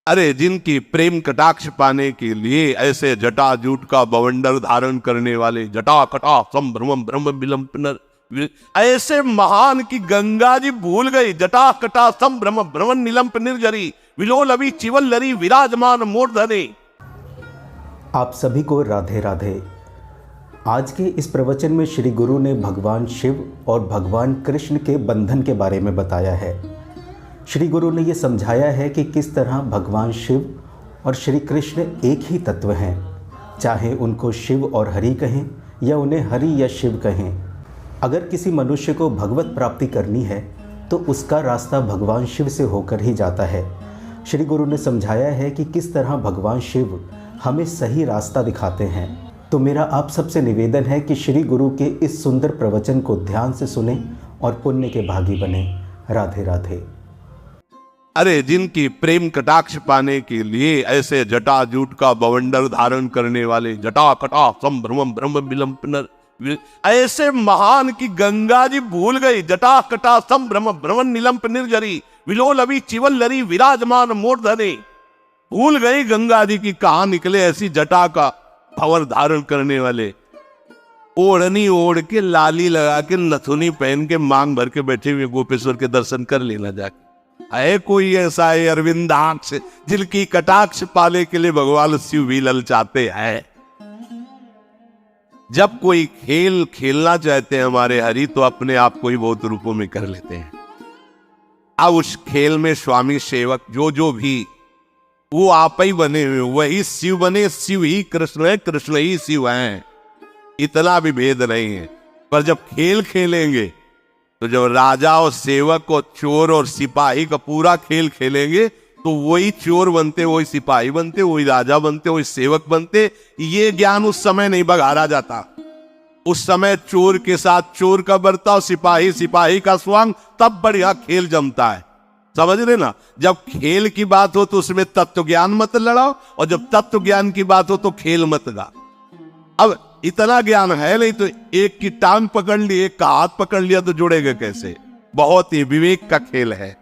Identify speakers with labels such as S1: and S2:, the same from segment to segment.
S1: अरे जिनकी प्रेम कटाक्ष पाने के लिए ऐसे जटा जूट का बवंडर धारण करने वाले जटा कटा संभ्रम ब्रह्म विलंब पुनर ऐसे महान की गंगा जी भूल गई। जटा कटा संभ्रम भ्रमण निलंप निर्जरी विलोल अभी चिवल लरी विराजमान मूर्धने।
S2: आप सभी को राधे राधे। आज के इस प्रवचन में श्री गुरु ने भगवान शिव और भगवान कृष्ण के बंधन के बारे में बताया है। श्री गुरु ने ये समझाया है कि किस तरह भगवान शिव और श्री कृष्ण एक ही तत्व हैं, चाहे उनको शिव और हरि कहें या उन्हें हरि या शिव कहें। अगर किसी मनुष्य को भगवत प्राप्ति करनी है तो उसका रास्ता भगवान शिव से होकर ही जाता है। श्री गुरु ने समझाया है कि किस तरह भगवान शिव हमें सही रास्ता दिखाते हैं। तो मेरा आप सबसे निवेदन है कि श्री गुरु के इस सुंदर प्रवचन को ध्यान से सुने और पुण्य के भागी बने। राधे राधे।
S1: अरे जिनकी प्रेम कटाक्ष पाने के लिए ऐसे जटा जूट का बवंडर धारण करने वाले जटा कटा संभ्रम ब्रह्म विलंब पुनर ऐसे महान की गंगा जी भूल गई। जटा कटा संभ्रम भ्रमण निलंप निर्जरी विलोल अभी चिवल लरी विराजमान मूर्धने। भूल गई गंगा जी की कहां निकले ऐसी जटा का भंवर धारण करने वाले, ओढ़नी ओढ़ के लाली लगा के नथुनी पहन के मांग भर के बैठे हुए गोपेश्वर के दर्शन कर लेना जाके। है कोई ऐसा है अरविंदाक्ष जिनकी कटाक्ष पाने के लिए भगवान शिव भी ललचाते हैं। जब कोई खेल खेलना चाहते हैं हमारे हरि तो अपने आप को ही बहुत रूपों में कर लेते हैं। अब उस खेल में स्वामी सेवक जो भी वो आप ही बने हुए, वही शिव बने। शिव ही कृष्ण है, कृष्ण ही शिव हैं, इतना भी भेद नहीं है। पर जब खेल खेलेंगे तो जब राजा और सेवक और चोर और सिपाही का पूरा खेल खेलेंगे तो वही चोर बनते, वही सिपाही बनते, वही राजा बनते, वही सेवक बनते। ये ज्ञान उस समय नहीं बघारा जाता। उस समय चोर के साथ चोर का बर्ताव, सिपाही सिपाही का स्वांग, तब बढ़िया खेल जमता है। समझ रहे ना। जब खेल की बात हो तो उसमें तत्व ज्ञान मत लड़ाओ, और जब तत्व ज्ञान की बात हो तो खेल मत गा। अब इतना ज्ञान है नहीं तो एक की टांग पकड़ ली, एक का हाथ पकड़ लिया तो जुड़ेगा कैसे। बहुत ही विवेक का खेल है।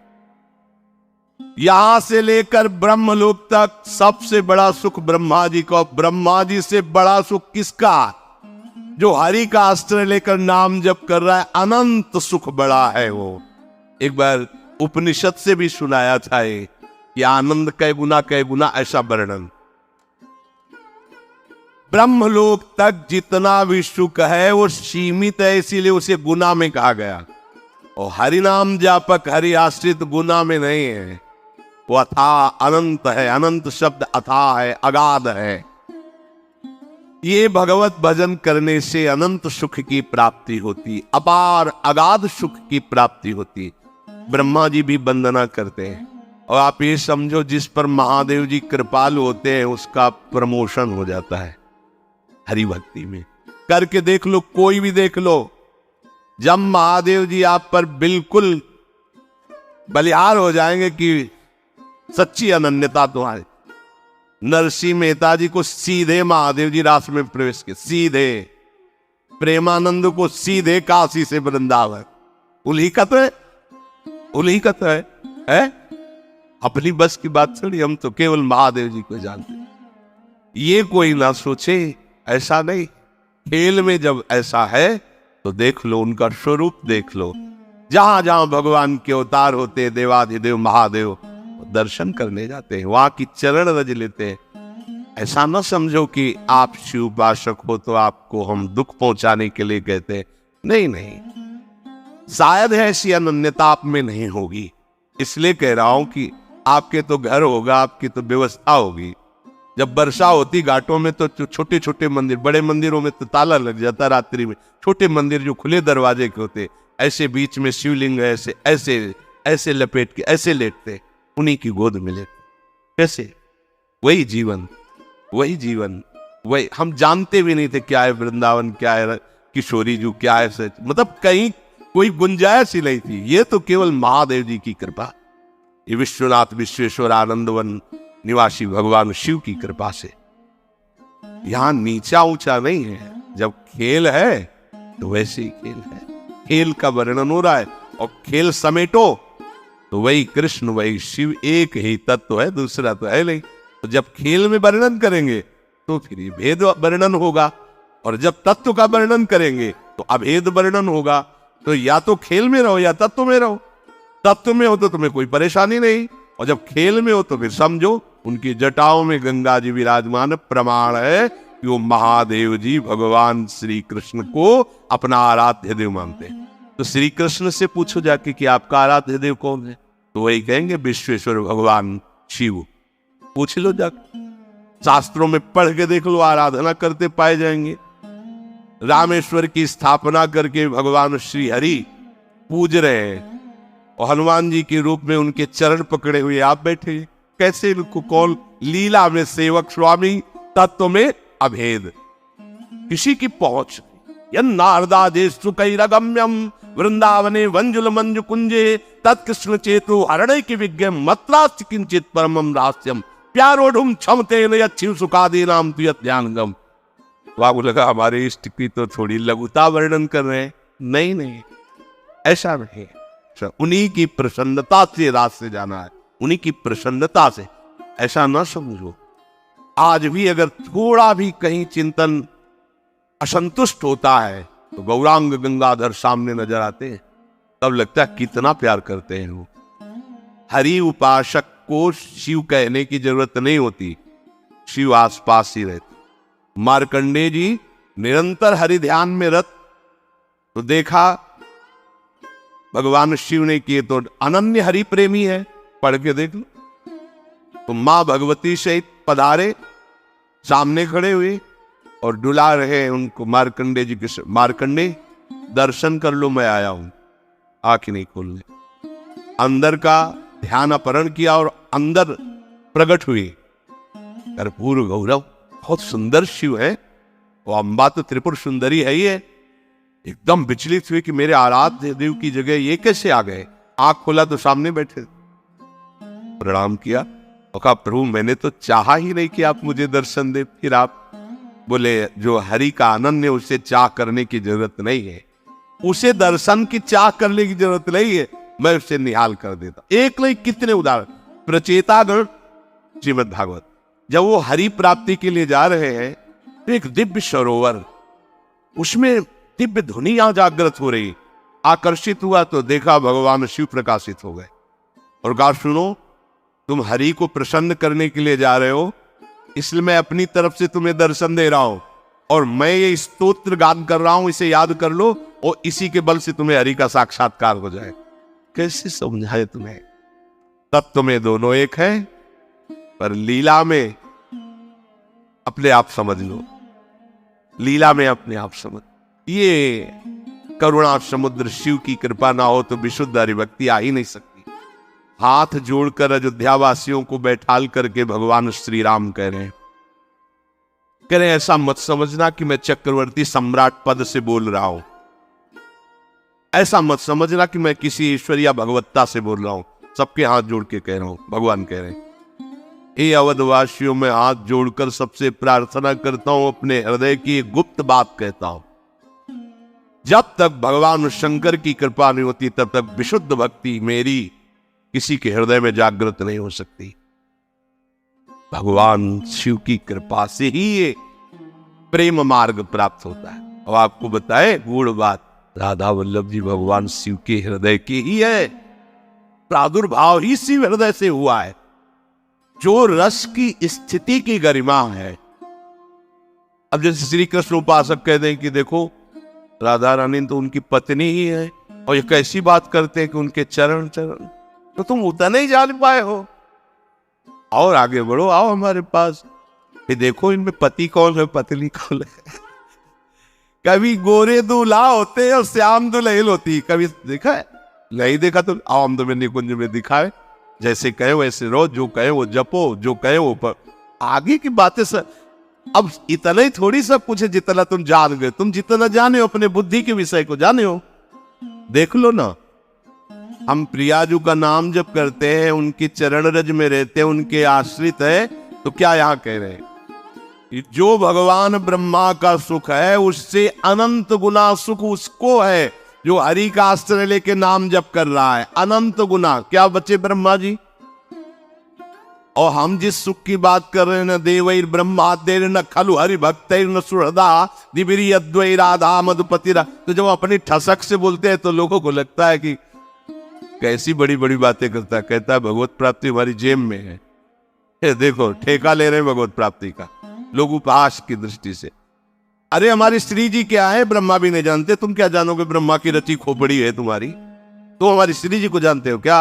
S1: यहां से लेकर ब्रह्मलोक तक सबसे बड़ा सुख ब्रह्मा जी को। ब्रह्मा जी से बड़ा सुख किसका? जो हरि का अस्त्र लेकर नाम जप कर रहा है, अनंत सुख बड़ा है वो। एक बार उपनिषद से भी सुनाया था ये आनंद कै गुना ऐसा वर्णन। ब्रह्मलोक तक जितना भी सुख है वो सीमित है, इसीलिए उसे गुना में कहा गया। और हरि नाम जापक हरि आश्रित गुना में नहीं है, वो अथाह अनंत है। अनंत शब्द अथाह है, अगाध है। ये भगवत भजन करने से अनंत सुख की प्राप्ति होती, अपार अगाध सुख की प्राप्ति होती। ब्रह्मा जी भी वंदना करते हैं। और आप ये समझो जिस पर महादेव जी कृपालु होते हैं उसका प्रमोशन हो जाता है हरि भक्ति में। करके देख लो, कोई भी देख लो। जब महादेव जी आप पर बिल्कुल बलिहार हो जाएंगे कि सच्ची अनन्यता तुम्हारी। नरसिंह मेहता जी को सीधे महादेव जी रास में प्रवेश किए, सीधे। प्रेमानंद को सीधे काशी से वृंदावन। उल्लिखत है, उल्लिखत है? अपनी बस की बात छोड़ी, हम तो केवल महादेव जी को जानते। ये कोई ना सोचे, ऐसा नहीं। खेल में जब ऐसा है तो देख लो, उनका स्वरूप देख लो। जहां जहां भगवान के अवतार होते, देवाधिदेव महादेव दर्शन करने जाते हैं, वहां की चरण रज लेते हैं। ऐसा न समझो कि आप शिव उपासक हो तो आपको हम दुख पहुंचाने के लिए कहते हैं। नहीं नहीं, शायद ऐसी अनन्यता आप में नहीं होगी, इसलिए कह रहा हूं कि आपके तो घर होगा, आपकी तो व्यवस्था होगी। जब वर्षा होती घाटों में तो छोटे छोटे मंदिर, बड़े मंदिरों में तो ताला लग जाता रात्रि में। छोटे मंदिर जो खुले दरवाजे के होते, ऐसे बीच में शिवलिंग ऐसे ऐसे ऐसे लपेट के ऐसे लेटते, उन्हीं की गोद में लेते। कैसे? वही जीवन, वही जीवन, वही। हम जानते भी नहीं थे क्या है वृंदावन, क्या है किशोरी जू, क्या है सच। मतलब कहीं कोई गुंजाइश ही नहीं थी। ये तो केवल महादेव जी की कृपा, ये विश्वनाथ विश्वेश्वर आनंदवन निवासी भगवान शिव की कृपा से। यहां नीचा ऊंचा नहीं है। जब खेल है तो वैसे ही खेल है। खेल का वर्णन हो रहा है, और खेल समेटो तो वही कृष्ण वही शिव एक ही तत्व है, दूसरा तो है नहीं। तो जब खेल में वर्णन करेंगे तो फिर ये भेद वर्णन होगा, और जब तत्व का वर्णन करेंगे तो अभेद वर्णन होगा। तो या तो खेल में रहो या तत्व में रहो। तत्व में हो तो तुम्हें कोई परेशानी नहीं, और जब खेल में हो तो फिर समझो उनकी जटाओं में गंगा जी विराजमान प्रमाण है कि वो महादेव जी भगवान श्री कृष्ण को अपना आराध्य देव मानते हैं। तो श्री कृष्ण से पूछो जाके कि आपका आराध्य देव कौन है, तो वही कहेंगे विश्वेश्वर भगवान शिव। पूछ लो जाके, शास्त्रों में पढ़ के देख लो, आराधना करते पाए जाएंगे। रामेश्वर की स्थापना करके भगवान श्री हरि पूज रहे हैं, और हनुमान जी के रूप में उनके चरण पकड़े हुए आप बैठे। कैसे इनको कौन? लीला में सेवक स्वामी, तत्व में अभेद, किसी की पहुंच। यन्नारदादेशु कैरगम्यम वृंदावने वंजुल मंजु कुंजे तत्कृष्ण चेतु हरणे की विज्ञ मत्रास्ति किंचित परमम रहस्यम प्यारोढ़ुम क्षमते नयच्छिव सुखादि नाम तुयत ध्यानगम। तो आपको लगा हमारे इष्ट की तो थोड़ी लघुता वर्णन कर रहे हैं। नहीं नहीं, ऐसा नहीं। उन्हीं की प्रसन्नता से रास्ते जाना है, उन्हीं की प्रसन्नता से। ऐसा ना समझो, आज भी अगर थोड़ा भी कहीं चिंतन असंतुष्ट होता है तो गौरांग गंगाधर सामने नजर आते हैं, तब लगता है कितना प्यार करते हैं वो। हरि उपासक को शिव कहने की जरूरत नहीं होती, शिव आसपास ही रहते। मार्कंडेय जी निरंतर हरि ध्यान में रत, तो देखा भगवान शिव ने किए तो अनन्य हरि प्रेमी है, पढ़ के देख लो। तो मां भगवती सहित पधारे, सामने खड़े हुए और डुला रहे उनको मार्कंडेय जी के। मार्कंडेय दर्शन कर लो, मैं आया हूं। आंख नहीं खोलने, अंदर का ध्यान अपहरण किया और अंदर प्रकट हुई कर्पूर गौरव। बहुत सुंदर शिव है, वो अम्बा तो त्रिपुर सुंदरी है ही है। एकदम विचलित हुए कि मेरे आराध्य देव की जगह ये कैसे आ गए। आंख खोला तो सामने बैठे, प्रणाम किया और कहा प्रभु मैंने तो चाहा ही नहीं कि आप मुझे दर्शन दे। फिर आप बोले जो हरि का आनंद है उसे चाह करने की जरूरत नहीं है, उसे दर्शन की चाह करने की जरूरत नहीं है, मैं उसे निहाल कर देता। एक नहीं कितने उदाहरण। प्रचेतागण श्रीमद् भागवत, जब वो हरि प्राप्ति के लिए जा रहे हैं तो एक दिव्य सरोवर, उसमें दिव्य ध्वनि यहां जागृत हो रही। आकर्षित हुआ तो देखा भगवान शिव प्रकाशित हो गए और कहा सुनो, तुम हरि को प्रसन्न करने के लिए जा रहे हो, इसलिए मैं अपनी तरफ से तुम्हें दर्शन दे रहा हूं, और मैं ये स्तोत्र गान कर रहा हूं, इसे याद कर लो और इसी के बल से तुम्हें हरि का साक्षात्कार हो जाए। कैसे समझाए तुम्हें? तत्व में दोनों एक है, पर लीला में अपने आप समझ लो, लीला में अपने आप समझ। ये करुणा समुद्र शिव की कृपा ना हो तो विशुद्ध हरिभक्ति आ ही नहीं सकती। हाथ जोड़कर अयोध्या वासियों को बैठाल करके भगवान श्री राम कह रहे हैं ऐसा मत समझना कि मैं चक्रवर्ती सम्राट पद से बोल रहा हूं, ऐसा मत समझना कि मैं किसी ईश्वर या भगवत्ता से बोल रहा हूं। सबके हाथ जोड़ के कह रहा हूं। भगवान कह रहे हैं हे अवधवासियों, मैं हाथ जोड़कर सबसे प्रार्थना करता हूं, अपने हृदय की एक गुप्त बात कहता हूं। जब तक भगवान शंकर की कृपा नहीं होती तब तक विशुद्ध भक्ति मेरी किसी के हृदय में जागृत नहीं हो सकती। भगवान शिव की कृपा से ही ये प्रेम मार्ग प्राप्त होता है। और आपको बताए गूढ़ बात, राधा वल्लभ जी भगवान शिव के हृदय के ही है, प्रादुर्भाव ही शिव हृदय से हुआ है। जो रस की स्थिति की गरिमा है। अब जैसे श्री कृष्ण उपासक कह दें कि देखो राधा रानी तो उनकी पत्नी ही है, और ये कैसी बात करते हैं कि उनके चरण चरण, तो तुम उतना नहीं जान पाए हो, और आगे बढ़ो, आओ हमारे पास, फिर देखो इनमें पति कौन है पत्नी कौन है। कभी गोरे दूल्हा होते और श्याम दुल्हन होती, कभी देखा है? नहीं देखा तो आओ हम तुम्हें निकुंज में दिखाए। जैसे कहे वैसे रहो, जो कहे वो जपो, जो कहे वो पर। आगे की बातें सर अब इतना ही थोड़ी सब कुछ है जितना तुम जान गए। तुम जितना जाने हो अपने बुद्धि के विषय को जाने हो। देख लो ना, हम प्रियाजू का नाम जब करते हैं, उनके चरण रज में रहते हैं, उनके आश्रित है, तो क्या यहां कह रहे हैं जो भगवान ब्रह्मा का सुख है उससे अनंत गुना सुख उसको है जो हरि का आश्रय लेके नाम जप कर रहा है, अनंत गुना। क्या बचे ब्रह्मा जी? और हम जिस सुख की बात कर रहे हैं, न देवैर ब्रह्मादेर न खलु हरि भक्तैर न सुहृदा दिबिरी अद्वै राधा मधुपतिरा। तो जब अपनी ठसक से बोलते हैं तो लोगों को लगता है कि कैसी बड़ी बड़ी बातें करता है। कहता है भगवत प्राप्ति हमारी जेब में है। ये देखो ठेका ले रहे हैं भगवत प्राप्ति का लोग उपहास की दृष्टि से। अरे हमारी श्री जी क्या है ब्रह्मा भी नहीं जानते, तुम क्या जानोगे? ब्रह्मा की रची खोपड़ी है तुम्हारी, तुम हमारी श्री जी को जानते हो क्या?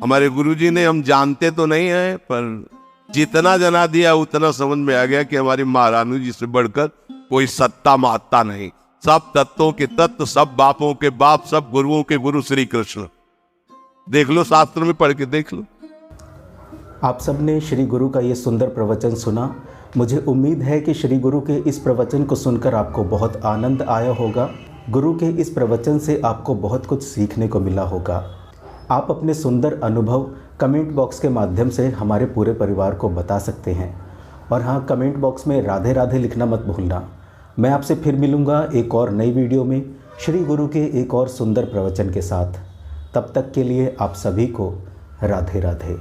S1: हमारे गुरुजी ने, हम जानते तो नहीं है पर जितना जना दिया उतना समझ में आ गया कि हमारी महारानी जी से बढ़कर कोई सत्ता महत्ता नहीं। सब तत्वों के तत्व, सब बापों के बाप, सब गुरुओं के गुरु श्री कृष्ण। देख लो, शास्त्र में पढ़ के देख लो।
S2: आप सबने श्री गुरु का ये सुंदर प्रवचन सुना। मुझे उम्मीद है कि श्री गुरु के इस प्रवचन को सुनकर आपको बहुत आनंद आया होगा। गुरु के इस प्रवचन से आपको बहुत कुछ सीखने को मिला होगा। आप अपने सुंदर अनुभव कमेंट बॉक्स के माध्यम से हमारे पूरे परिवार को बता सकते हैं। और हाँ, कमेंट बॉक्स में राधे राधे लिखना मत भूलना। मैं आपसे फिर मिलूँगा एक और नई वीडियो में श्री गुरु के एक और सुंदर प्रवचन के साथ। तब तक के लिए आप सभी को राधे राधे।